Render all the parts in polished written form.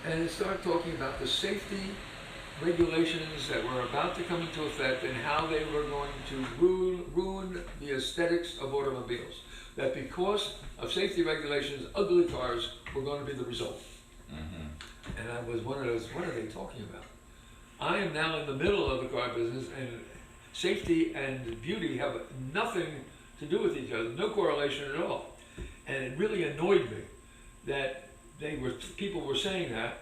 and started talking about the safety regulations that were about to come into effect and how they were going to ruin the aesthetics of automobiles. That because of safety regulations, ugly cars were going to be the result. Mm-hmm. And I was one of those, what are they talking about? I am now in the middle of the car business, and safety and beauty have nothing to do with each other, no correlation at all. And it really annoyed me that people were saying that.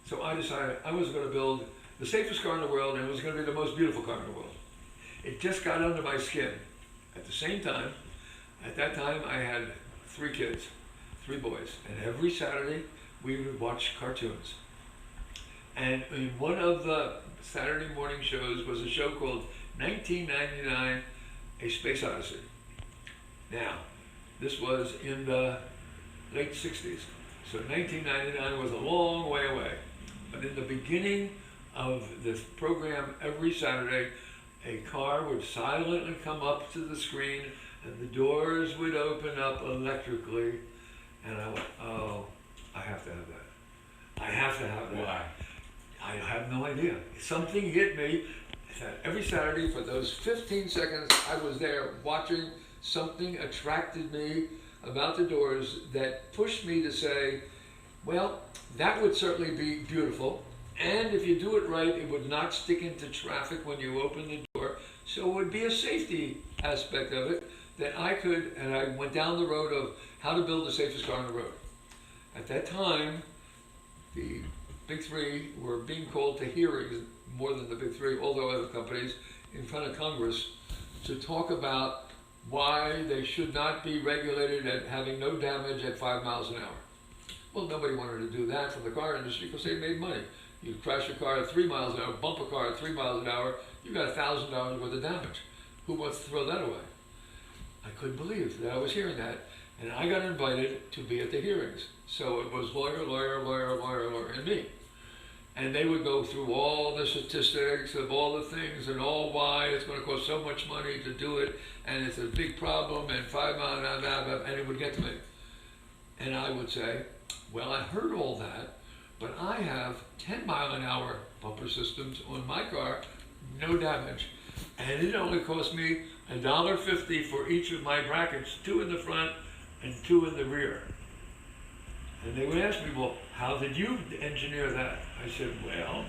So I decided I was going to build the safest car in the world, and it was going to be the most beautiful car in the world. It just got under my skin. At the same time, at that time I had 3 kids, 3 boys, and every Saturday we would watch cartoons. And in one of the Saturday morning shows was a show called 1999, A Space Odyssey. Now, this was in the late 60s. So 1999 was a long way away. But in the beginning of this program, every Saturday, a car would silently come up to the screen and the doors would open up electrically. And I went, oh, I have to have that. I have to have that. Why? I have no idea. Something hit me that every Saturday for those 15 seconds I was there watching. Something attracted me about the doors that pushed me to say, well, that would certainly be beautiful, and if you do it right, it would not stick into traffic when you open the door, so it would be a safety aspect of it that I could, and I went down the road of how to build the safest car on the road. At that time, the Big Three were being called to hearings, more than the Big Three, although other companies, in front of Congress, to talk about why they should not be regulated at having no damage at 5 miles an hour. Well, nobody wanted to do that from the car industry because they made money. You crash a car at 3 miles an hour, bump a car at 3 miles an hour, you got $1,000 worth of damage. Who wants to throw that away? I couldn't believe that I was hearing that, and I got invited to be at the hearings. So it was lawyer, lawyer, lawyer, lawyer, lawyer, and me. And they would go through all the statistics of all the things and all why it's going to cost so much money to do it, and it's a big problem, and 5 miles an hour, and it would get to me. And I would say, well, I heard all that, but I have 10-mile-an-hour bumper systems on my car, no damage. And it only cost me $1.50 for each of my brackets, 2 in the front and 2 in the rear. And they would ask me, well, how did you engineer that? I said, well,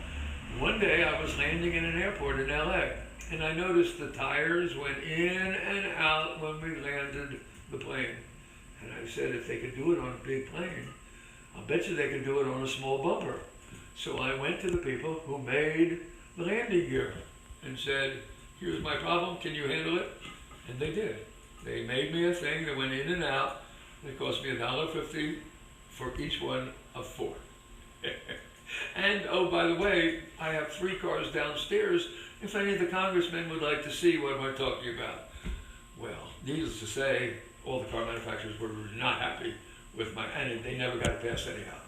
one day I was landing in an airport in LA, and I noticed the tires went in and out when we landed the plane. And I said, if they could do it on a big plane, I'll bet you they could do it on a small bumper. So I went to the people who made the landing gear and said, here's my problem, can you handle it? And they did. They made me a thing that went in and out. It cost me $1.50 for each one of 4. And, oh, by the way, I have 3 cars downstairs if any of the congressmen would like to see what I'm talking about. Well, needless to say, all the car manufacturers were not happy with and they never got it passed anyhow.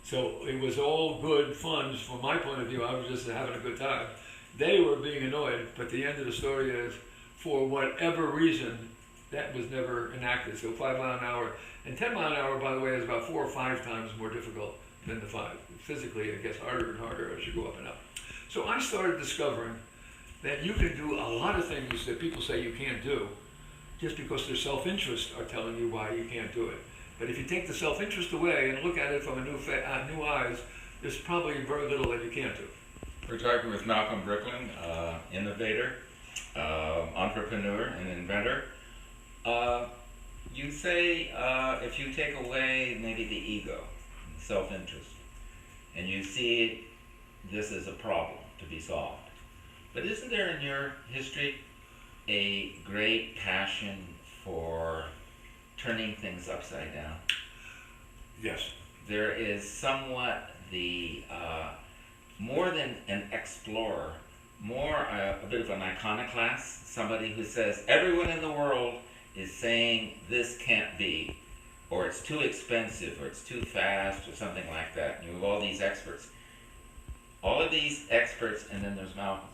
So it was all good fun from my point of view. I was just having a good time. They were being annoyed, but the end of the story is, for whatever reason, that was never enacted. So 5 miles an hour, and 10 miles an hour, by the way, is about 4 or 5 times more difficult than the 5. Physically, it gets harder and harder as you go up and up. So I started discovering that you can do a lot of things that people say you can't do, just because their self-interest are telling you why you can't do it. But if you take the self-interest away and look at it from a new eyes, there's probably very little that you can't do. We're talking with Malcolm Bricklin, innovator, entrepreneur, and inventor. You say if you take away maybe the ego, self-interest, and you see this as a problem to be solved, but isn't there in your history a great passion for turning things upside down? Yes. There is somewhat the, more than an explorer, more a bit of an iconoclast, somebody who says everyone in the world is saying this can't be, or it's too expensive, or it's too fast, or something like that. You have all these experts. All of these experts, and then there's Malcolm.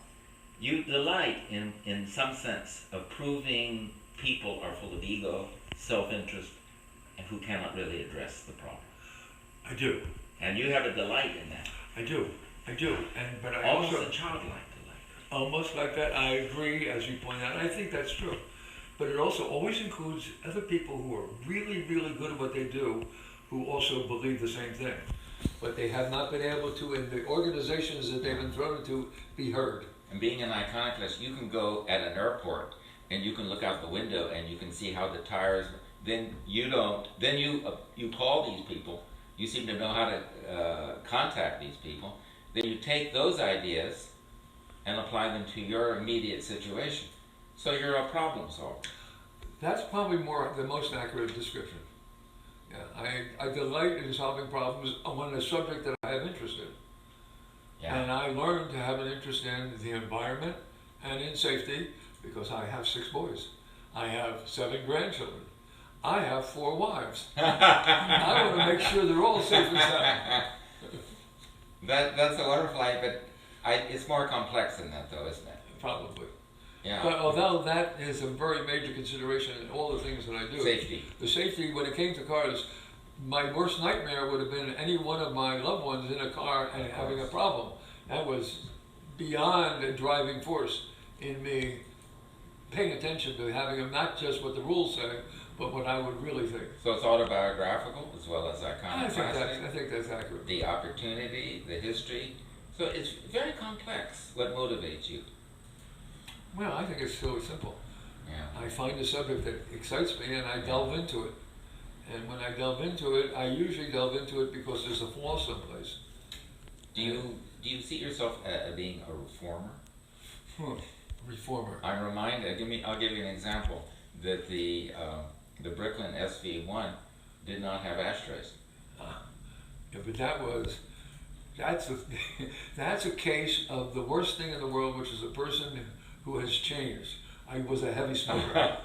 You delight in some sense of proving people are full of ego, self-interest, and who cannot really address the problem. I do. And you have a delight in that. I do, but I Almost also a childlike delight. almost like that. I agree, as you point out. I think that's true, but it also always includes other people who are really, really good at what they do, who also believe the same thing, but they have not been able to, in the organizations that they've been thrown into, be heard. And being an iconoclast, you can go at an airport and you can look out the window and you can see how the tires. Then you don't. Then you call these people. You seem to know how to contact these people. Then you take those ideas and apply them to your immediate situation. So you're a problem solver. That's probably the most accurate description. Yeah, I delight in solving problems on a subject that I have interest in. Yeah. And I learned to have an interest in the environment and in safety because I have 6 boys. I have 7 grandchildren. I have 4 wives. I want to make sure they're all safe and sound. That's a wonderful idea, but it's more complex than that, though, isn't it? Probably. Yeah. But although that is a very major consideration in all the things that I do. Safety. The safety, when it came to cars, my worst nightmare would have been any one of my loved ones in a car and having a problem. That was beyond a driving force in me paying attention to having them, not just what the rules say, but what I would really think. So it's autobiographical as well as iconoclastic. I think that's accurate. The opportunity, the history. So it's very complex. What motivates you? Well, I think it's so simple. Yeah. I find a subject that excites me and I delve into it. And when I delve into it, I usually delve into it because there's a flaw someplace. Do you see yourself being a reformer? Reformer. I'm reminded. I'll give you an example that the Bricklin SV-1 did not have ashtrays. Yeah, but that's a case of the worst thing in the world, which is a person who has changed. I was a heavy smoker.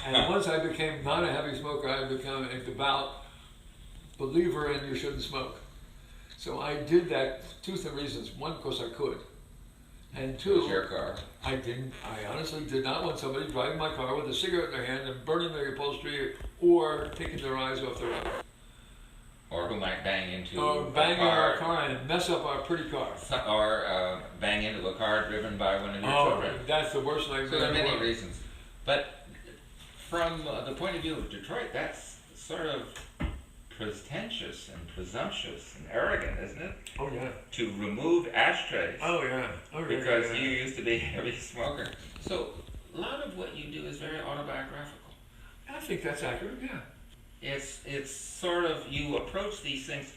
And once I became not a heavy smoker, I became a devout believer in you shouldn't smoke. So I did that 2 reasons. One, because I could. And 2, It was your car. I honestly did not want somebody driving my car with a cigarette in their hand and burning their upholstery or taking their eyes off the road. Or who might bang into our car and mess up our pretty car. Or bang into a car driven by one of your children. That's the worst nightmare. So there are many reasons. But from the point of view of Detroit, that's sort of pretentious and presumptuous and arrogant, isn't it? Oh yeah. To remove ashtrays. Oh yeah. Because you used to be a heavy smoker. So a lot of what you do is very autobiographical. I think that's accurate, yeah. It's sort of, you approach these things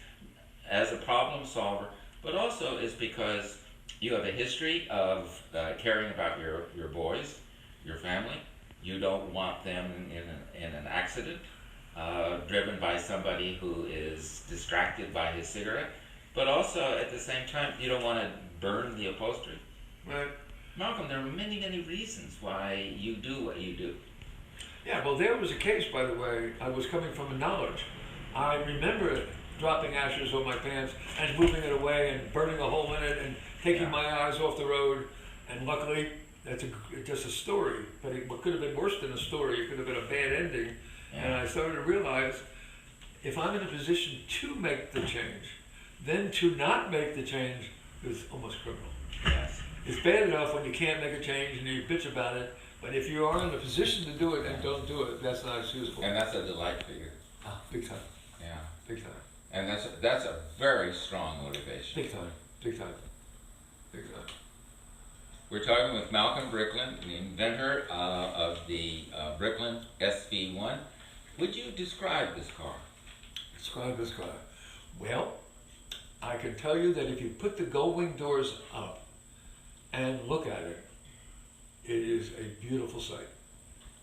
as a problem solver, but also is because you have a history of caring about your boys, your family. You don't want them in an accident, driven by somebody who is distracted by his cigarette, but also at the same time, you don't want to burn the upholstery. Right. Malcolm, there are many, many reasons why you do what you do. Yeah, well, there was a case, by the way. I was coming from a knowledge. I remember dropping ashes on my pants and moving it away and burning a hole in it and taking my eyes off the road. And luckily, that's just a story. But it could have been worse than a story. It could have been a bad ending. Yeah. And I started to realize, if I'm in a position to make the change, then to not make the change is almost criminal. Yes. It's bad enough when you can't make a change and you bitch about it. But if you are in a position to do it and don't do it, that's not excusable. And that's a delight for you. Big time. Yeah. Big time. And that's a very strong motivation. Big time. Big time. Big time. We're talking with Malcolm Bricklin, the inventor of the Bricklin SV-1. Would you describe this car? Describe this car. Well, I can tell you that if you put the gull wing doors up and look at it, it is a beautiful sight.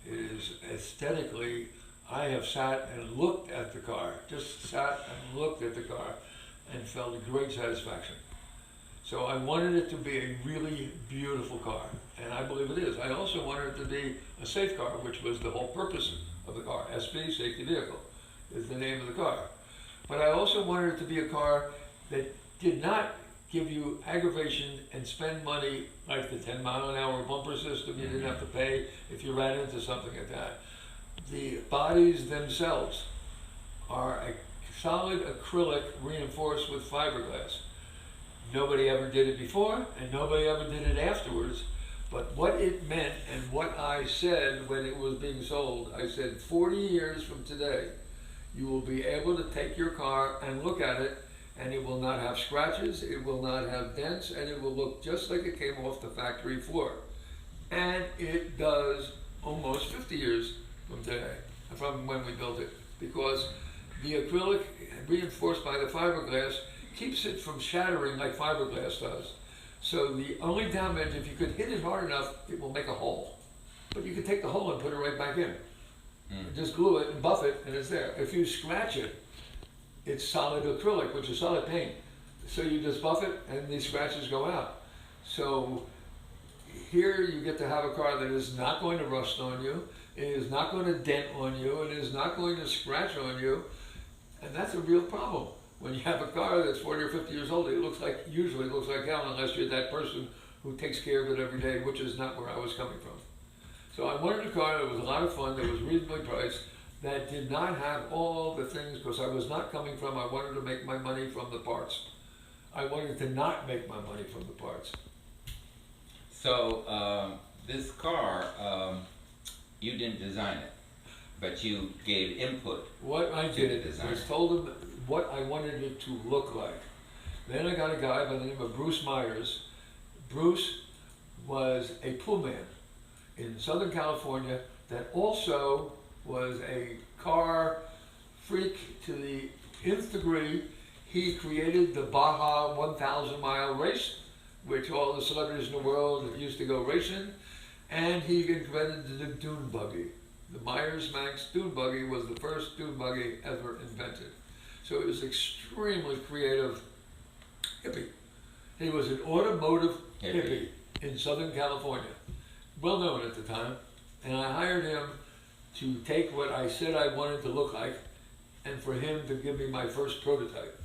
It is aesthetically, I have sat and looked at the car, just sat and looked at the car and felt a great satisfaction. So I wanted it to be a really beautiful car, and I believe it is. I also wanted it to be a safe car, which was the whole purpose of the car. SV, safety vehicle, is the name of the car. But I also wanted it to be a car that did not give you aggravation and spend money like the 10-mile-an-hour bumper system. You didn't have to pay if you ran into something like that. The bodies themselves are solid acrylic reinforced with fiberglass. Nobody ever did it before, and nobody ever did it afterwards. But what it meant and what I said when it was being sold, I said 40 years from today, you will be able to take your car and look at it, and it will not have scratches, it will not have dents, and it will look just like it came off the factory floor. And it does almost 50 years from today, from when we built it, because the acrylic reinforced by the fiberglass keeps it from shattering like fiberglass does. So the only damage, if you could hit it hard enough, it will make a hole. But you can take the hole and put it right back in. Just glue it and buff it, and it's there. If you scratch it, it's solid acrylic, which is solid paint. So you just buff it, and these scratches go out. So here you get to have a car that is not going to rust on you, it is not going to dent on you, it is not going to scratch on you, and that's a real problem. When you have a car that's 40 or 50 years old, usually looks like hell unless you're that person who takes care of it every day, which is not where I was coming from. So I wanted a car that was a lot of fun, that was reasonably priced, that did not have all the things, because I was not coming from, I wanted to make my money from the parts. I wanted to not make my money from the parts. So this car, you didn't design it, but you gave input. What I did was told him what I wanted it to look like. Then I got a guy by the name of Bruce Myers. Bruce was a pool man in Southern California that also was a car freak to the nth degree. He created the Baja 1,000-mile race, which all the celebrities in the world used to go racing, and he invented the dune buggy. The Myers-Manx dune buggy was the first dune buggy ever invented. So it was extremely creative hippie. He was an automotive hippie in Southern California, well known at the time, and I hired him to take what I said I wanted to look like and for him to give me my first prototype.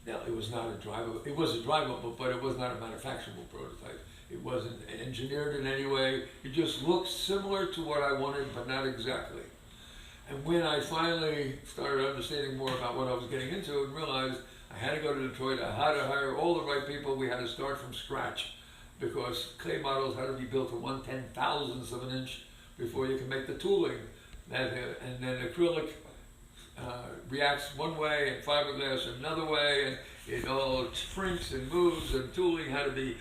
Now, it was not a drivable, it was a drivable, but it was not a manufacturable prototype. It wasn't engineered in any way. It just looked similar to what I wanted, but not exactly. And when I finally started understanding more about what I was getting into and realized I had to go to Detroit, I had to hire all the right people, we had to start from scratch because clay models had to be built to 1/10,000th of an inch before you can make the tooling. And then acrylic reacts one way and fiberglass another way, and it all shrinks and moves, and tooling had to be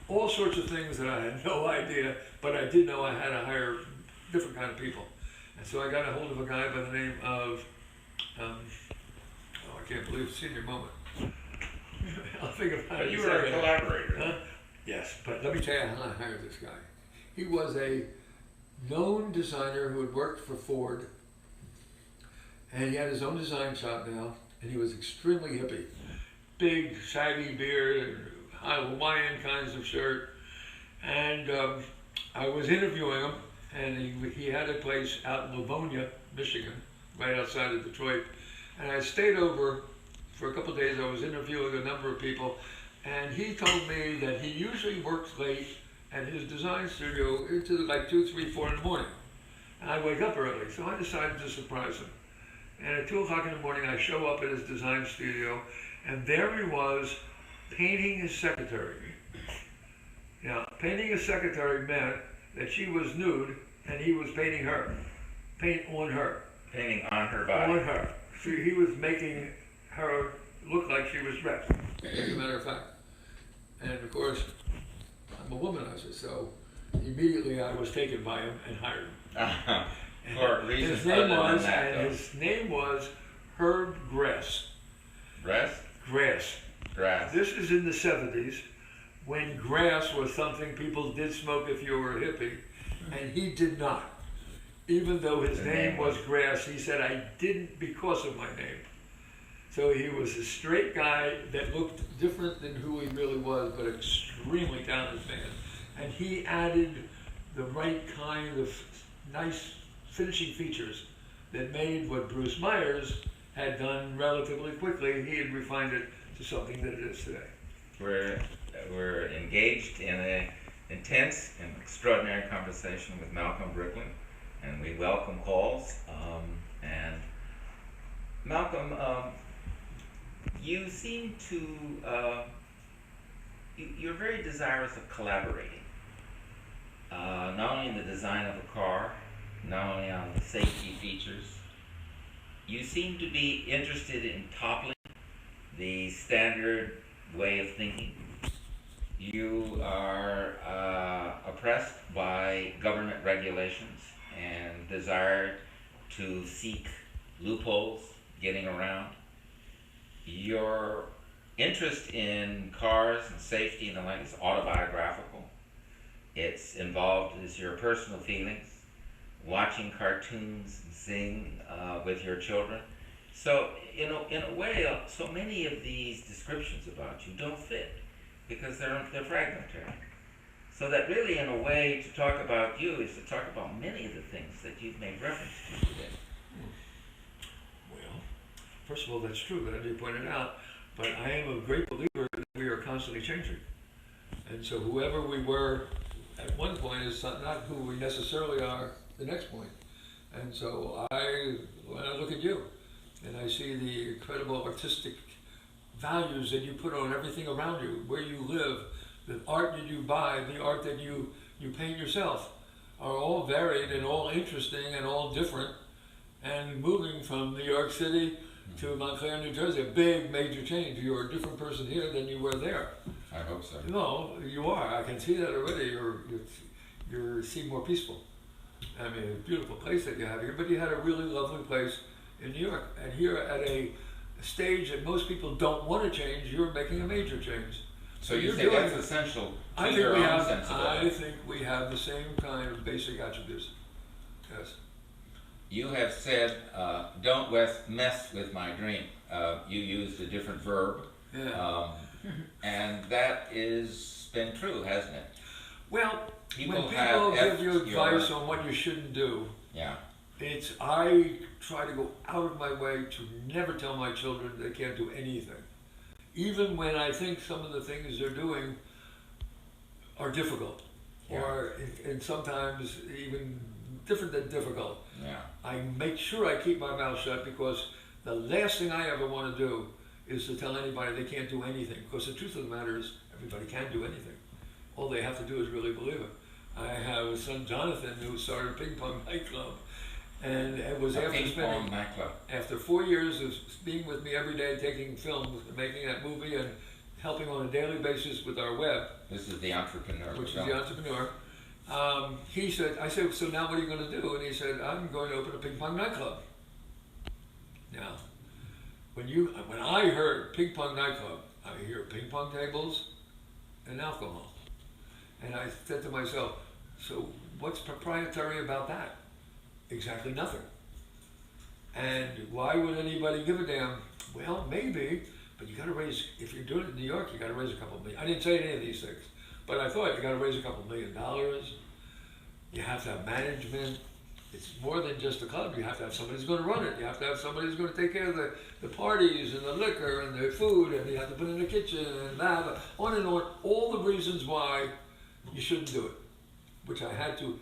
all sorts of things that I had no idea, but I did know I had to hire different kind of people. And so I got a hold of a guy by the name of, I can't believe it's senior moment. I'll think of how But you were a collaborator. Huh? Yes, but let me tell you how I hired this guy. He was a known designer who had worked for Ford, and he had his own design shop now, and he was extremely hippie. Big, shaggy beard, Hawaiian kinds of shirt, and I was interviewing him, and he had a place out in Livonia, Michigan, right outside of Detroit, and I stayed over for a couple of days. I was interviewing a number of people, and he told me that he usually works late at his design studio into like 2, 3, 4 in the morning. And I wake up early, so I decided to surprise him. And at 2 o'clock in the morning, I show up at his design studio, and there he was painting his secretary. Now, painting his secretary meant that she was nude, and he was painting her. Paint on her. Painting on her body. On her. So he was making her look like she was dressed, as a matter of fact. And of course, I'm a womanizer, so immediately I was taken by him and hired him. For reasons his name other was, than that, and his name was Herb Grass. Grass? Grass. Grass. This is in the 70s, when grass was something people did smoke if you were a hippie, and he did not. Even though his name was Grass, he said, I didn't because of my name. So he was a straight guy that looked different than who he really was, but extremely talented man. And he added the right kind of nice finishing features that made what Bruce Myers had done relatively quickly. He had refined it to something that it is today. We're engaged in an intense and extraordinary conversation with Malcolm Bricklin, and we welcome calls. And Malcolm, you seem to, you're very desirous of collaborating. Not only in the design of a car, not only on the safety features, you seem to be interested in toppling the standard way of thinking. You are oppressed by government regulations and desire to seek loopholes, getting around. Your interest in cars and safety and the like is autobiographical. It's involved is your personal feelings, watching cartoons and sing with your children. So, in a way, so many of these descriptions about you don't fit because they're fragmentary. So that really, in a way, to talk about you is to talk about many of the things that you've made reference to today. Well, first of all, that's true, that you pointed out, but I am a great believer that we are constantly changing. And so whoever we were at one point is not who we necessarily are the next point. And so when I look at you, and I see the incredible artistic values that you put on everything around you, where you live, the art that you buy, the art that you paint yourself, are all varied and all interesting and all different. And moving from New York City to Montclair, New Jersey, a big major change. You're a different person here than you were there. I hope so. No, you are. I can see that already. You seem more peaceful. I mean, a beautiful place that you have here, but you had a really lovely place in New York. And here at a stage that most people don't want to change, you're making a major change. So you think that's essential to your own sensibility? I think we have the same kind of basic attributes. Yes. You have said, don't mess with my dream. You used a different verb. Yeah. And that is been true, hasn't it? Well, People when people have give you advice on what you shouldn't do, yeah. I try to go out of my way to never tell my children they can't do anything. Even when I think some of the things they're doing are difficult, or and sometimes even different than difficult. Yeah. I make sure I keep my mouth shut because the last thing I ever want to do is to tell anybody they can't do anything. Because the truth of the matter is everybody can do anything. All they have to do is really believe it. I have a son, Jonathan, who started a ping pong nightclub. And it was after 4 years of being with me every day, taking films, making that movie, and helping on a daily basis with our web. This is the Entrepreneur. Which is the Entrepreneur. He said, I said, so now what are you going to do? And he said, I'm going to open a ping pong nightclub. Now, when I heard ping pong nightclub, I hear ping pong tables and alcohol. And I said to myself, so what's proprietary about that? Exactly nothing. And why would anybody give a damn? Well, maybe, but you got to raise, if you're doing it in New York, you got to raise a couple million. I didn't say any of these things, but I thought you got to raise a couple $1 million. You have to have management. It's more than just a club. You have to have somebody who's going to run it. You have to have somebody who's going to take care of the parties and the liquor and the food, and you have to put it in the kitchen and that, on and on. All the reasons why you shouldn't do it, which I had to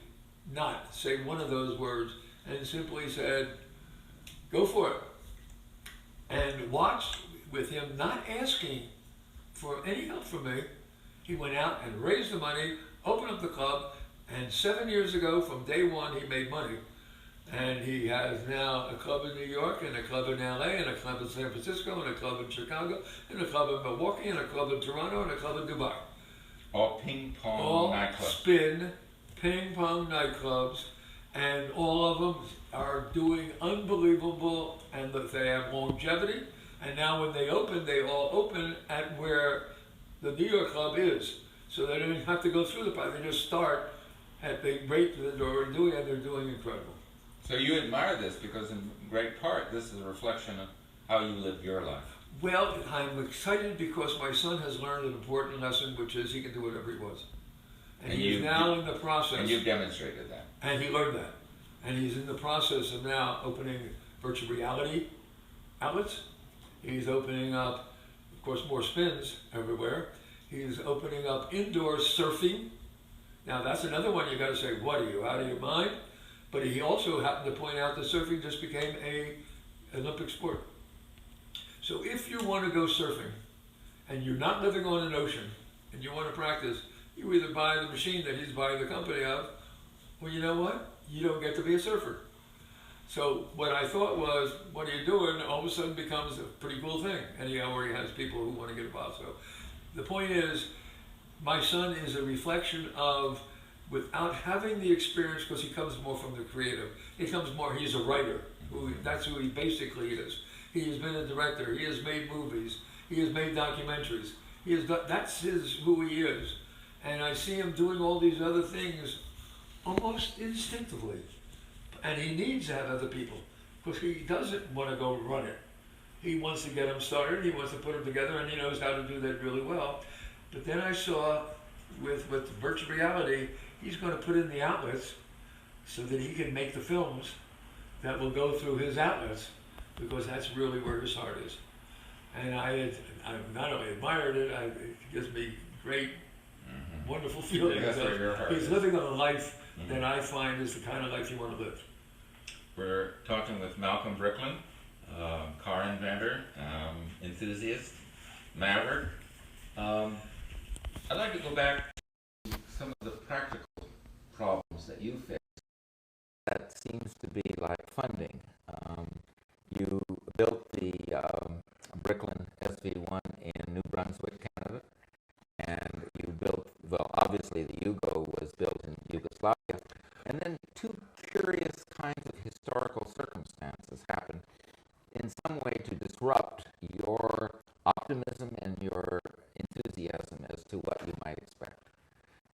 not say one of those words and simply said, go for it. And watch with him not asking for any help from me. He went out and raised the money, opened up the club, and 7 years ago, from day one, he made money. And he has now a club in New York, and a club in LA, and a club in San Francisco, and a club in Chicago, and a club in Milwaukee, and a club in Toronto, and a club in Dubai. All ping pong all nightclubs. Spin ping pong nightclubs, and all of them are doing unbelievable, and that they have longevity. And now when they all open at where the New York club is, so they don't have to go through the process. They just start at the rate to the door and they're doing incredible. So you admire this because in great part this is a reflection of how you live your life. Well, I'm excited because my son has learned an important lesson, which is he can do whatever he wants. And he's now in the process. And you've demonstrated that. And he learned that. And he's in the process of now opening virtual reality outlets. He's opening up, of course, more spins everywhere. He's opening up indoor surfing. Now that's another one you got to say, what are you, out of your mind? But he also happened to point out that surfing just became an Olympic sport. So if you want to go surfing and you're not living on an ocean and you want to practice, you either buy the machine that he's buying the company of, or you know what? You don't get to be a surfer. So what I thought was, what are you doing? All of a sudden becomes a pretty cool thing. And he already has people who want to get involved. So the point is, my son is a reflection of, without having the experience, because he comes more from the creative, he's a writer. That's who he basically is. He has been a director, he has made movies, he has made documentaries. That's who he is. And I see him doing all these other things almost instinctively. And he needs to have other people, because he doesn't want to go run it. He wants to get them started, he wants to put them together, and he knows how to do that really well. But then I saw, with virtual reality, he's going to put in the outlets so that he can make the films that will go through his outlets, because that's really where his heart is. And I not only admired it, it gives me great, wonderful feeling. That's where your heart He's is. living a life that I find is the kind of life you want to live. We're talking with Malcolm Bricklin, car inventor, enthusiast, maverick. I'd like to go back to some of the practical problems that you face. That seems to be like funding. You built the Bricklin SV-1 in New Brunswick, Canada, and you built, well, obviously the Yugo was built in Yugoslavia, and then two curious kinds of historical circumstances happened in some way to disrupt your optimism and your enthusiasm as to what you might expect.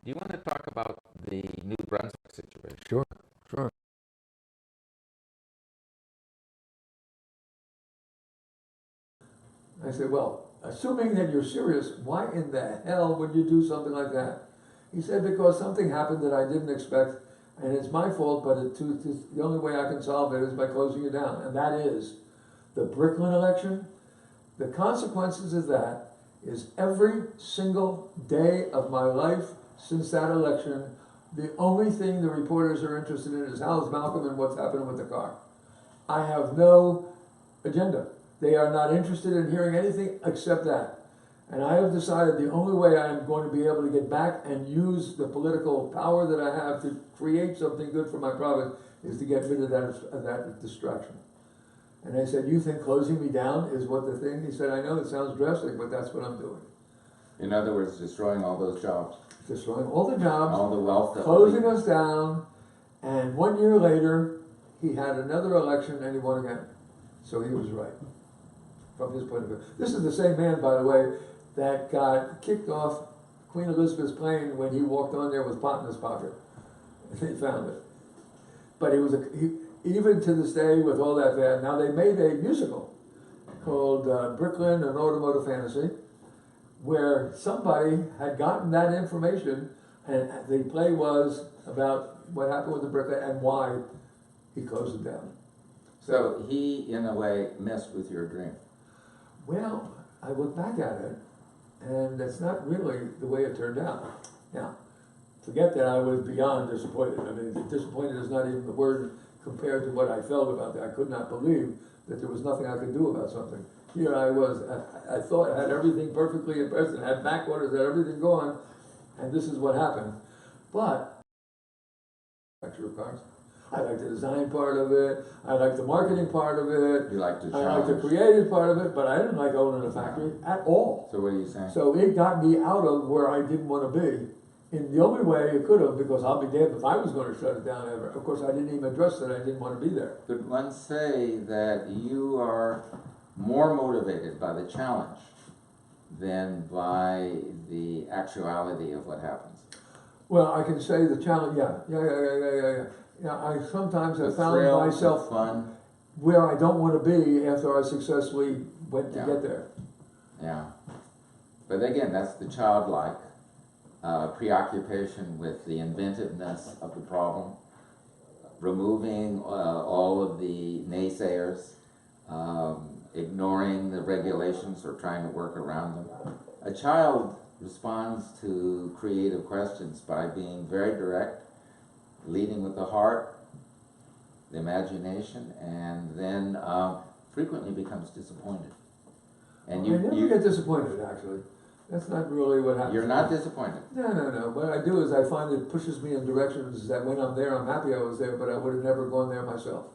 Do you want to talk about the New Brunswick situation? Sure. I said, well, assuming that you're serious, why in the hell would you do something like that? He said, because something happened that I didn't expect, and it's my fault, but the only way I can solve it is by closing you down, and that is the Bricklin election. The consequences of that is every single day of my life since that election, the only thing the reporters are interested in is how's Malcolm and what's happening with the car. I have no agenda. They are not interested in hearing anything except that. And I have decided the only way I am going to be able to get back and use the political power that I have to create something good for my province is to get rid of that distraction. And I said, you think closing me down is what the thing? He said, I know it sounds drastic, but that's what I'm doing. In other words, destroying all those jobs. Destroying all the jobs, all the wealth, closing us down, and 1 year later, he had another election and he won again. So he was right, from his point of view. This is the same man, by the way, that got kicked off Queen Elizabeth's plane when he walked on there with pot in his pocket. They found it. But he was even to this day, with all that bad, now they made a musical called Bricklin, an Automotive Fantasy, where somebody had gotten that information, and the play was about what happened with the Bricklin and why he closed it down. So he, in a way, messed with your dream. Well, I look back at it, and that's not really the way it turned out. Now, forget that I was beyond disappointed. I mean, disappointed is not even the word compared to what I felt about that. I could not believe that there was nothing I could do about something. Here I was, I thought I had everything perfectly in person, had back orders, had everything going, and this is what happened. But, cars. I like the design part of it, I like the marketing part of it, You like to I like the challenge. creative part of it, but I didn't like owning a factory at all. So what are you saying? So it got me out of where I didn't want to be. In the only way it could have, because I'll be damned if I was going to shut it down ever. Of course, I didn't even address that I didn't want to be there. Could one say that you are more motivated by the challenge than by the actuality of what happens? Well, I can say the challenge, yeah. I sometimes have found thrill, myself fun. where I don't want to be after I successfully went to get there. Yeah. But again, that's the childlike preoccupation with the inventiveness of the problem, removing all of the naysayers, ignoring the regulations or trying to work around them. A child responds to creative questions by being very direct, leading with the heart, the imagination, and then frequently becomes disappointed. And I never get disappointed, actually. That's not really what happens. you're not disappointed. No. What I do is I find it pushes me in directions that when I'm there, I'm happy I was there, but I would have never gone there myself.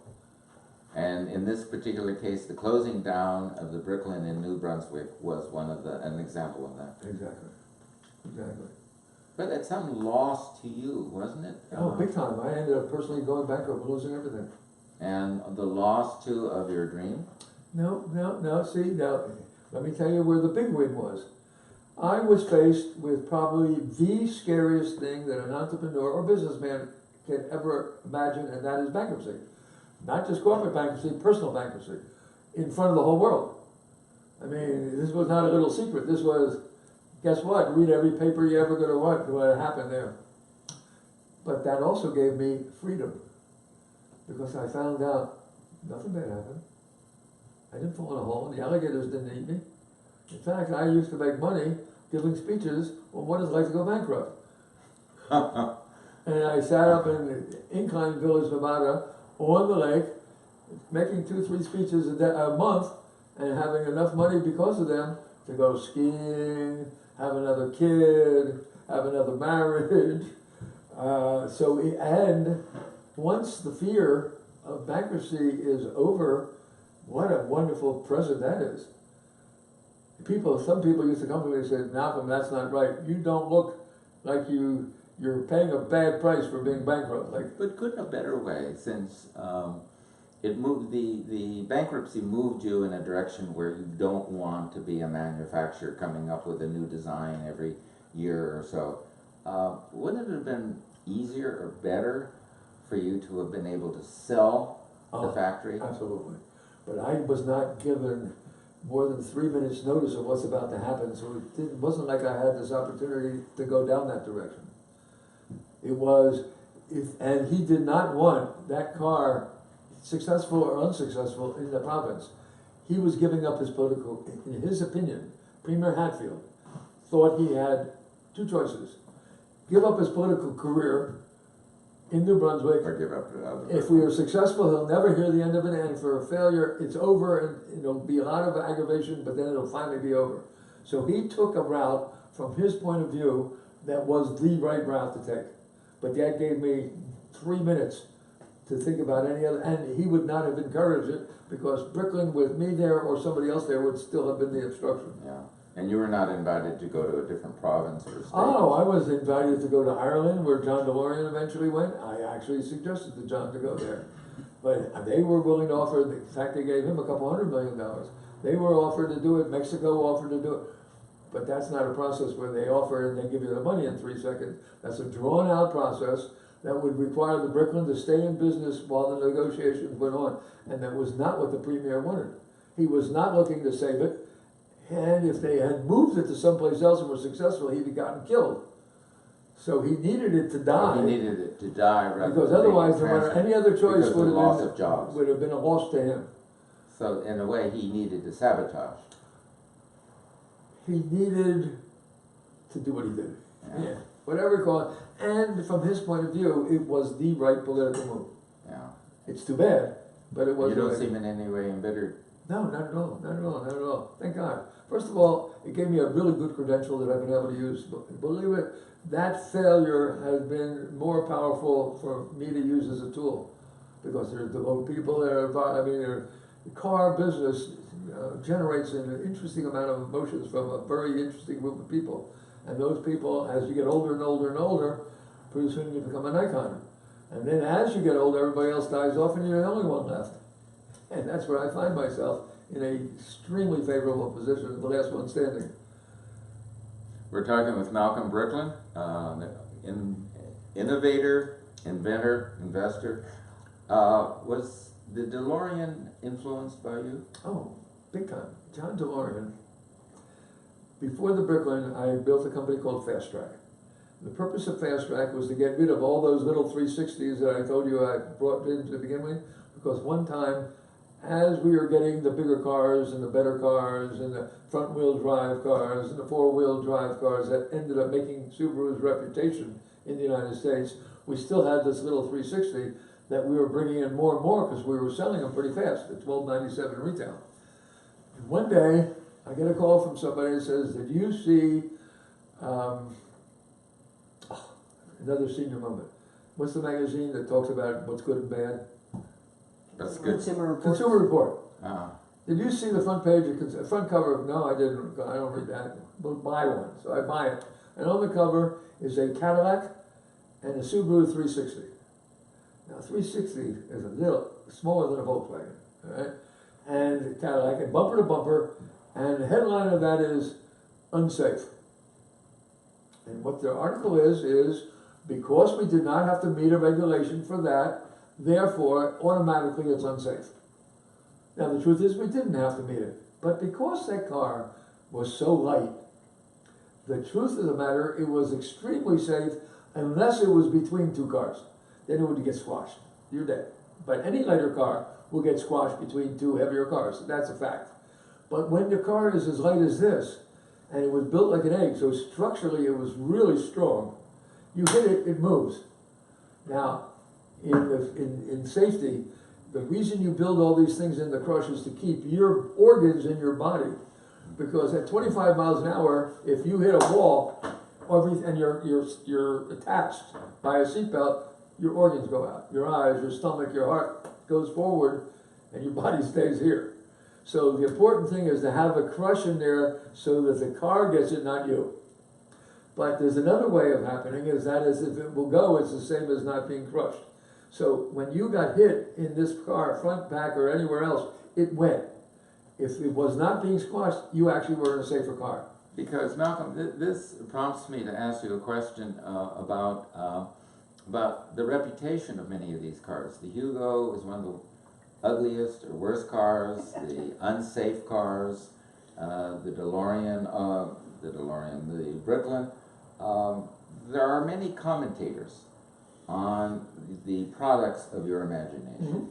And in this particular case, the closing down of the Bricklin in New Brunswick was an example of that. Exactly. But at some loss to you, wasn't it? Oh, big time. I ended up personally going bankrupt, losing everything. And the loss too of your dream? No. See, now, let me tell you where the big win was. I was faced with probably the scariest thing that an entrepreneur or businessman can ever imagine, and that is bankruptcy. Not just corporate bankruptcy, personal bankruptcy, in front of the whole world. I mean, this was not a little secret. This was, guess what? Read every paper you ever going to want what happened there. But that also gave me freedom, because I found out nothing bad happened. I didn't fall in a hole, and the alligators didn't eat me. In fact, I used to make money giving speeches on what it's like to go bankrupt. And I sat up in Incline Village, Nevada, on the lake, making 2-3 speeches a month, and having enough money because of them to go skiing, have another kid, have another marriage. And once the fear of bankruptcy is over, what a wonderful present that is. Some people used to come to me and say, Malcolm, that's not right. You don't look like you're paying a bad price for being bankrupt. But couldn't a better way, since it moved the bankruptcy moved you in a direction where you don't want to be a manufacturer coming up with a new design every year or so. Wouldn't it have been easier or better for you to have been able to sell the factory? Absolutely. But I was not given more than 3 minutes notice of what's about to happen, so it wasn't like I had this opportunity to go down that direction. It was, and he did not want that car, successful or unsuccessful, in the province. He was giving up his political, in his opinion, Premier Hatfield thought he had 2 choices. Give up his political career in New Brunswick. Or give up to others. If we are successful, he'll never hear the end of it, and for a failure, it's over, and it'll be a lot of aggravation, but then it'll finally be over. So he took a route, from his point of view, that was the right route to take. But that gave me 3 minutes to think about any other, and he would not have encouraged it, because Bricklin with me there or somebody else there would still have been the obstruction. Yeah. And you were not invited to go to a different province or state? Oh, I was invited to go to Ireland, where John DeLorean eventually went. I actually suggested to John to go there. But they were willing to offer, in fact, they gave him a couple $100 million. They were offered to do it, Mexico offered to do it. But that's not a process where they offer and they give you the money in 3 seconds. That's a drawn out process that would require the Bricklin to stay in business while the negotiations went on. And that was not what the Premier wanted. He was not looking to save it. And if they had moved it to someplace else and were successful, he'd have gotten killed. So he needed it to die. He needed it to die rather because than otherwise, no matter any other choice would have been a loss to him. So in a way, he needed to sabotage. He needed to do what he did. Yeah. Whatever you call it. And from his point of view, it was the right political move. Yeah. It's too bad, but it was. You don't seem in any way embittered. No, not at all, not at all, not at all. Thank God. First of all, it gave me a really good credential that I've been able to use. Believe it, that failure has been more powerful for me to use as a tool, because there's devoted people that are involved. I mean, the car business generates an interesting amount of emotions from a very interesting group of people. And those people, as you get older and older and older, pretty soon you become an icon. And then as you get older, everybody else dies off and you're the only one left. And that's where I find myself, in an extremely favorable position, the last one standing. We're talking with Malcolm Bricklin, innovator, inventor, investor. Was the DeLorean influenced by you? Oh, big time. John DeLorean. Before the Bricklin, I built a company called Fast Track. The purpose of Fast Track was to get rid of all those little 360s that I told you I brought in to begin with, because one time, as we were getting the bigger cars and the better cars and the front-wheel drive cars and the four-wheel drive cars that ended up making Subaru's reputation in the United States, we still had this little 360 that we were bringing in more because we were selling them pretty fast at $12.97 retail. And one day, I get a call from somebody that says, did you see, another senior moment. What's the magazine that talks about what's good and bad? That's good. Consumer Report. Consumer Report. Uh, Did you see the front page, front cover? No, I didn't. I don't read that. We'll buy one. So I buy it. And on the cover is a Cadillac and a Subaru 360. Now 360 is a little smaller than a Volkswagen, all right? And Cadillac, and bumper to bumper, and the headline of that is unsafe. And what the article is because we did not have to meet a regulation for that, therefore automatically it's unsafe. Now the truth is we didn't have to meet it, but because that car was so light, the truth of the matter, it was extremely safe unless it was between two cars. Then it would get squashed. You're dead. But any lighter car will get squashed between two heavier cars. That's a fact. But when the car is as light as this, and it was built like an egg, so structurally it was really strong, you hit it, it moves. Now, in safety, the reason you build all these things in the crush is to keep your organs in your body. Because at 25 miles an hour, if you hit a wall, and you're attached by a seatbelt, your organs go out. Your eyes, your stomach, your heart goes forward, and your body stays here. So the important thing is to have a crush in there so that the car gets it, not you. But there's another way of happening, is that is if it will go, it's the same as not being crushed. So when you got hit in this car, front, back, or anywhere else, it went. If it was not being squashed, you actually were in a safer car. Because Malcolm, this prompts me to ask you a question about the reputation of many of these cars. The Hugo is one of the ugliest or worst cars, the unsafe cars, the Bricklin. There are many commentators on the products of your imagination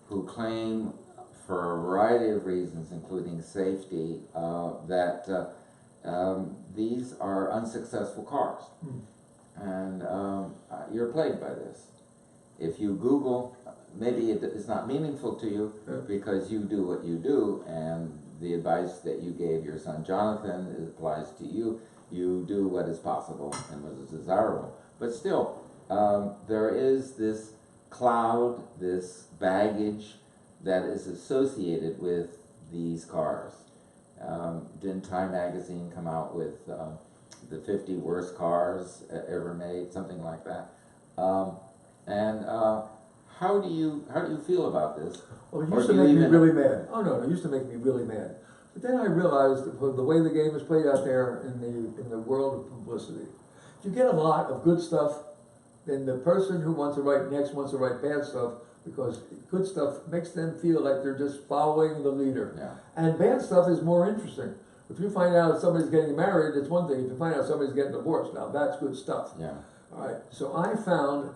who claim, for a variety of reasons, including safety, that these are unsuccessful cars. And you're plagued by this. If you Google, maybe it's not meaningful to you because you do what you do, and the advice that you gave your son Jonathan applies to you. You do what is possible and what is desirable. But still, there is this cloud, this baggage that is associated with these cars. Didn't Time magazine come out with the 50 worst cars ever made, something like that? How do you feel about this? Well, it used to make me really mad. Oh no, it used to make me really mad. But then I realized that the way the game is played out there in the world of publicity, if you get a lot of good stuff, then the person who wants to write next wants to write bad stuff, because good stuff makes them feel like they're just following the leader. Yeah. And bad stuff is more interesting. If you find out somebody's getting married, it's one thing. If you find out somebody's getting divorced, now that's good stuff. Yeah. All right. So I found,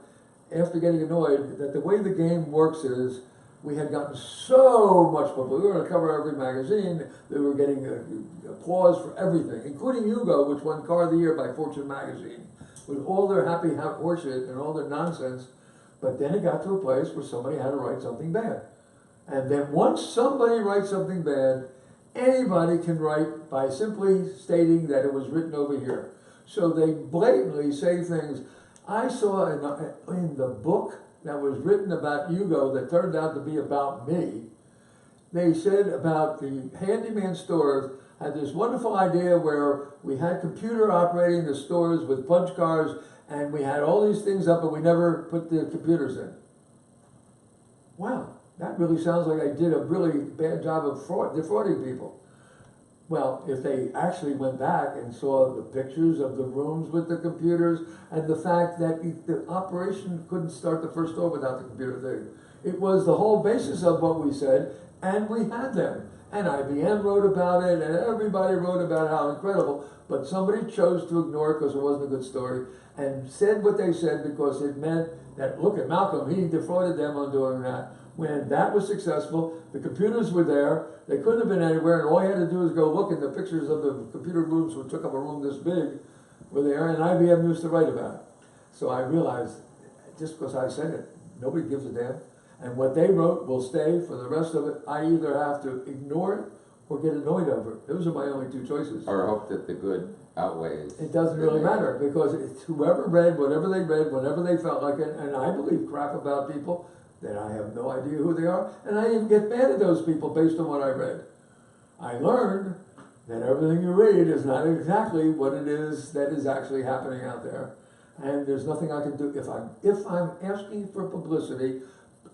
after getting annoyed, that the way the game works is we had gotten so much publicity. We were on the cover of every magazine. They were getting applause for everything, including Hugo, which won Car of the Year by Fortune magazine, with all their happy horseshit and all their nonsense. But then it got to a place where somebody had to write something bad. And then once somebody writes something bad, anybody can write by simply stating that it was written over here. So they blatantly say things. I saw in the book that was written about Hugo that turned out to be about me, they said about the handyman stores had this wonderful idea where we had computer operating the stores with punch cards, and we had all these things up, but we never put the computers in. Wow, that really sounds like I did a really bad job of defrauding people. Well, if they actually went back and saw the pictures of the rooms with the computers and the fact that the operation couldn't start the first store without the computer thing. It was the whole basis of what we said, and we had them. And IBM wrote about it, and everybody wrote about how incredible, but somebody chose to ignore it because it wasn't a good story, and said what they said because it meant that, look at Malcolm, he defrauded them on doing that. When that was successful, the computers were there, they couldn't have been anywhere, and all you had to do was go look, and the pictures of the computer rooms, which took up a room this big, were there, and IBM used to write about it. So I realized, just because I said it, nobody gives a damn. And what they wrote will stay for the rest of it. I either have to ignore it or get annoyed over it. Those are my only two choices. Or hope that the good outweighs. It doesn't really matter, because it's whoever read, whatever they read, whenever they felt like it, and I believe crap about people, then I have no idea who they are, and I even get mad at those people based on what I read. I learned that everything you read is not exactly what it is that is actually happening out there. And there's nothing I can do. If I'm asking for publicity,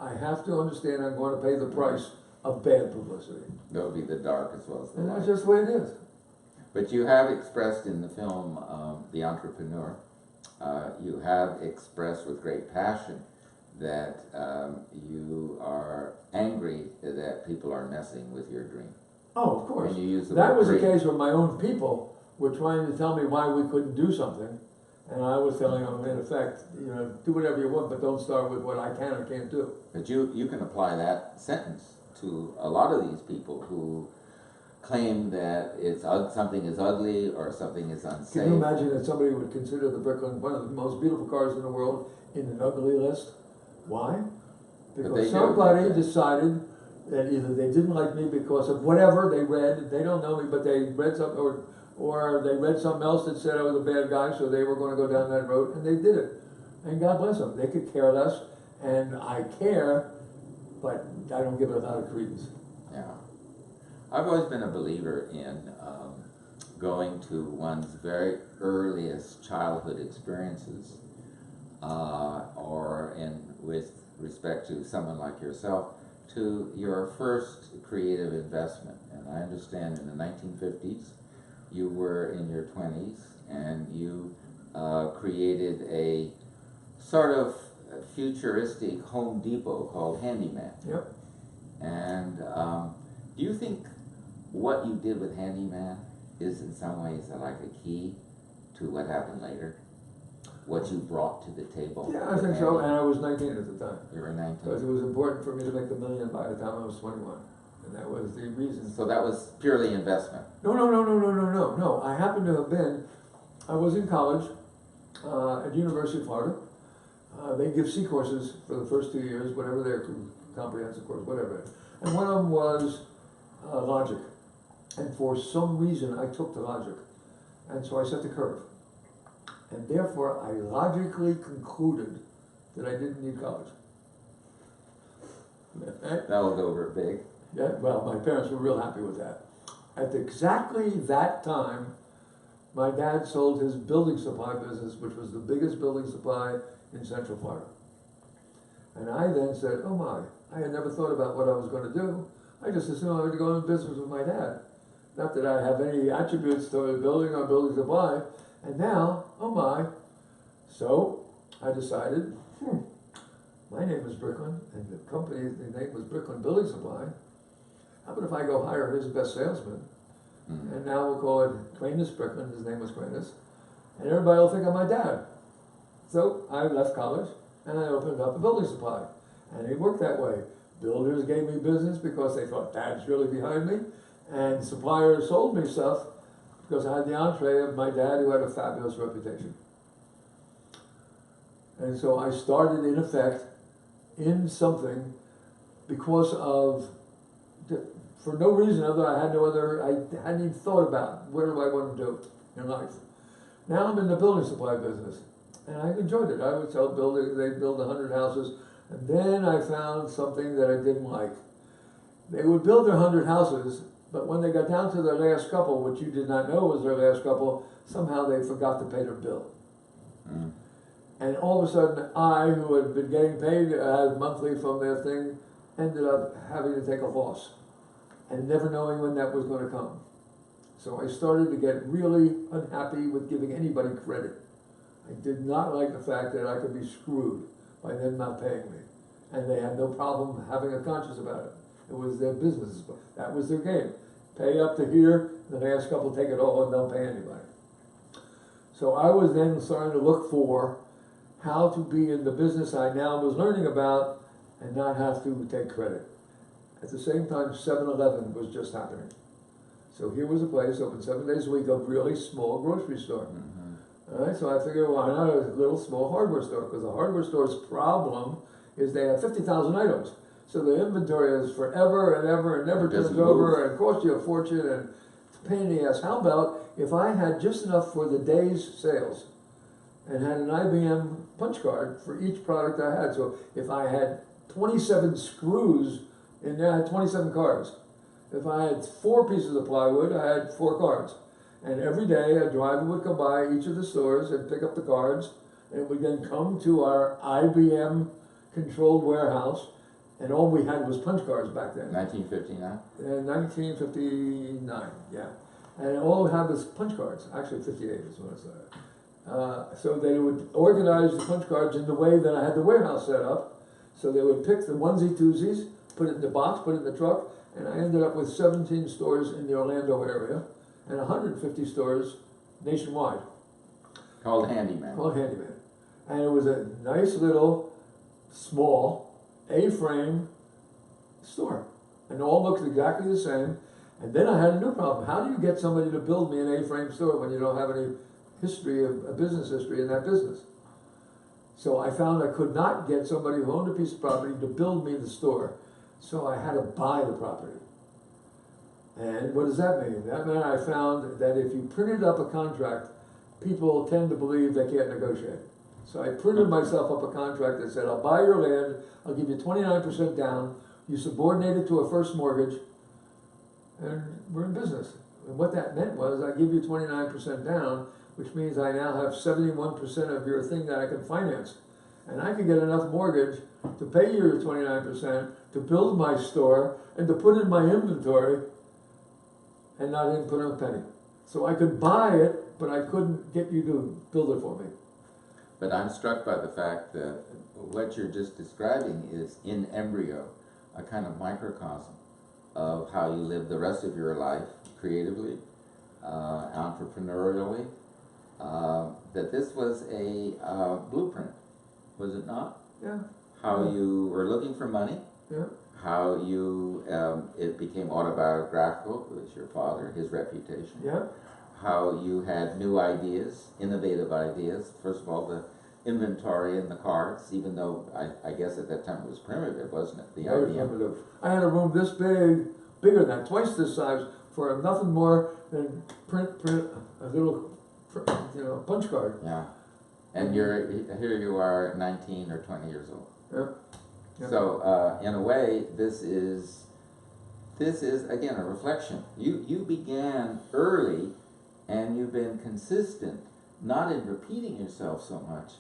I have to understand I'm going to pay the price of bad publicity. There'll be the dark as well as the And light. that's just the way it is. But you have expressed in the film, The Entrepreneur, you have expressed with great passion that you are angry that people are messing with your dream. Oh, of course. And you use the That word was a dream. case where my own people were trying to tell me why we couldn't do something. And I was telling them, in effect, do whatever you want, but don't start with what I can or can't do. But you can apply that sentence to a lot of these people who claim that something is ugly or something is unsafe. Can you imagine that somebody would consider the Bricklin one of the most beautiful cars in the world in an ugly list? Why? But they Because do, somebody don't they? decided that either they didn't like me because of whatever they read, they don't know me, but they read something, or they read something else that said I was a bad guy, so they were going to go down that road, and they did it. And God bless them. They could care less, and I care, but I don't give it a lot of credence. Yeah. I've always been a believer in going to one's very earliest childhood experiences, or with respect to someone like yourself, to your first creative investment. And I understand in the 1950s, you were in your 20s, and you created a sort of futuristic Home Depot called Handyman. Yep. And do you think what you did with Handyman is in some ways like a key to what happened later? What you brought to the table? Yeah, I with think so, Handyman? and I was 19 at the time. You were Because 19. it was important for me to make $1 million by the time I was 21. And that was the reason. So that was purely investment. No. I happened to have I was in college at University of Florida. They give C courses for the first 2 years, whatever their comprehensive course, whatever. And one of them was logic. And for some reason, I took the logic. And so I set the curve. And therefore, I logically concluded that I didn't need college. That'll go over big. Yeah, well, my parents were real happy with that. At exactly that time, my dad sold his building supply business, which was the biggest building supply in Central Florida. And I then said, oh my, I had never thought about what I was going to do. I just assumed I would go into business with my dad. Not that I have any attributes to a building or building supply. And now, oh my. So I decided, my name is Bricklin, and the company, the name was Bricklin Building Supply. How about if I go hire his best salesman? Mm. And now we'll call it Quainus Bricklin, his name was Quainus. And everybody will think I'm my dad. So I left college, and I opened up a building supply. And it worked that way. Builders gave me business because they thought Dad's really behind me. And suppliers sold me stuff because I had the entree of my dad, who had a fabulous reputation. And so I started, in effect, in something because of, for no reason other, I hadn't even thought about what do I want to do in life. Now I'm in the building supply business, and I enjoyed it. I would sell buildings, they'd build 100 houses, and then I found something that I didn't like. They would build their 100 houses, but when they got down to their last couple, which you did not know was their last couple, somehow they forgot to pay their bill. Mm. And all of a sudden, I, who had been getting paid monthly from their thing, ended up having to take a loss and never knowing when that was going to come. So I started to get really unhappy with giving anybody credit. I did not like the fact that I could be screwed by them not paying me. And they had no problem having a conscience about it. It was their business. That was their game. Pay up to here, the last couple take it all and don't pay anybody. So I was then starting to look for how to be in the business I now was learning about and not have to take credit. At the same time, 7-Eleven was just happening. So here was a place open 7 days a week, a really small grocery store. Mm-hmm. All right, so I figured, why not a little small hardware store? Because a hardware store's problem is they have 50,000 items. So the inventory is forever and ever and never Doesn't turns over move. and costs you a fortune and it's a pain in the ass. How about if I had just enough for the day's sales and had an IBM punch card for each product I had? So if I had 27 screws in there, I had 27 cards. If I had 4 pieces of plywood, I had 4 cards. And every day a driver would come by each of the stores and pick up the cards, and it would then come to our IBM controlled warehouse, and all we had was punch cards back then. 1959? 1959, yeah. And all we had was punch cards, actually 58 is when I started. So they would organize the punch cards in the way that I had the warehouse set up. So they would pick the onesie twosies, put it in the box, put it in the truck, and I ended up with 17 stores in the Orlando area and 150 stores nationwide. Called Handyman. Called Handyman. And it was a nice little, small, A-frame store. And it all looked exactly the same. And then I had a new problem. How do you get somebody to build me an A-frame store when you don't have any history of a business history in that business? So I found I could not get somebody who owned a piece of property to build me the store. So I had to buy the property. And what does that mean? That meant I found that if you printed up a contract, people tend to believe they can't negotiate. So I printed myself up a contract that said, I'll buy your land, I'll give you 29% down, you subordinate it to a first mortgage, and we're in business. And what that meant was I give you 29% down, which means I now have 71% of your thing that I can finance. And I can get enough mortgage to pay you your 29%, to build my store, and to put in my inventory, and not input a penny. So I could buy it, but I couldn't get you to build it for me. But I'm struck by the fact that what you're just describing is in embryo, a kind of microcosm of how you live the rest of your life creatively, entrepreneurially, that this was a blueprint, was it not? Yeah. How you were looking for money, Yeah. how you, it became autobiographical with your father, his reputation. Yeah. How you had new ideas, innovative ideas. First of all, the inventory and the cards, even though I guess at that time it was primitive, wasn't it? The Very IBM. primitive. I had a room this big, bigger than that, twice this size, for nothing more than print a little, punch card. Yeah. And here you are 19 or 20 years old. Yeah. Yeah. So in a way, this is again a reflection. You began early, and you've been consistent, not in repeating yourself so much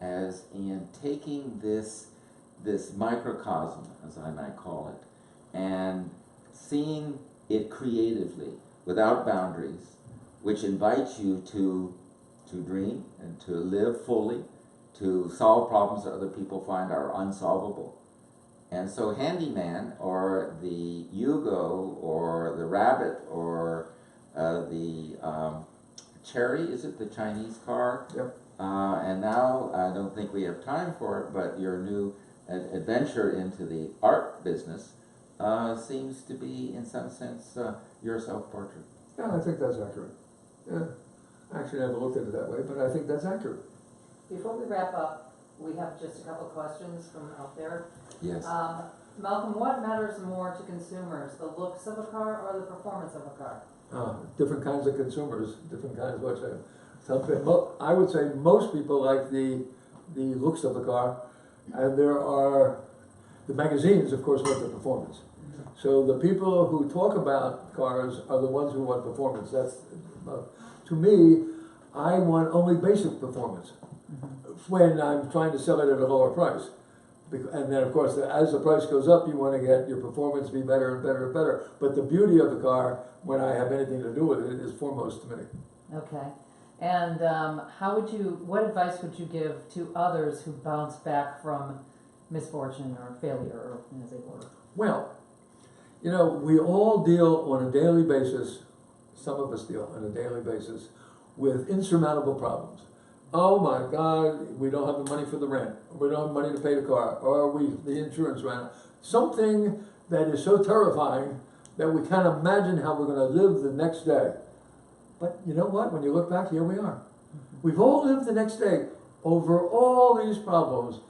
as in taking this microcosm, as I might call it, and seeing it creatively, without boundaries, which invites you to dream and to live fully, to solve problems that other people find are unsolvable. And so Handyman, or the Yugo, or the Rabbit, or the Cherry, is it the Chinese car? Yep. And now, I don't think we have time for it, but your new adventure into the art business seems to be, in some sense, your self-portrait. Yeah, I think that's accurate. Yeah. Actually, I never looked at it that way, but I think that's accurate. Before we wrap up, we have just a couple questions from out there. Yes. Malcolm, what matters more to consumers, the looks of a car or the performance of a car? Different kinds of consumers, different kinds of what's I would say most people like the looks of the car, and there are the magazines, of course, want the performance. So the people who talk about cars are the ones who want performance. That's to me, I want only basic performance when I'm trying to sell it at a lower price. And then, of course, as the price goes up, you want to get your performance be better and better and better. But the beauty of the car, when I have anything to do with it, is foremost to me. Okay. And what advice would you give to others who bounce back from misfortune or failure, as it were? Well, we all deal on a daily basis, some of us deal on a daily basis, with insurmountable problems. Oh my God, we don't have the money for the rent, we don't have money to pay the car, or the insurance ran out. Something that is so terrifying that we can't imagine how we're going to live the next day. But you know what? When you look back, here we are. We've all lived the next day over all these problems.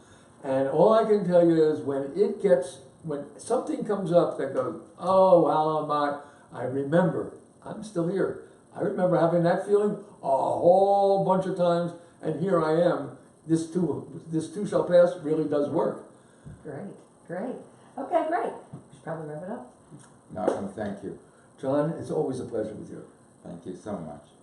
And all I can tell you is when it gets when something comes up that goes, oh, how am I remember, I'm still here. I remember having that feeling a whole bunch of times, and here I am. This too shall pass really does work. Great, great. Okay, great. We should probably wrap it up. Malcolm, thank you. John, it's always a pleasure with you. Thank you so much.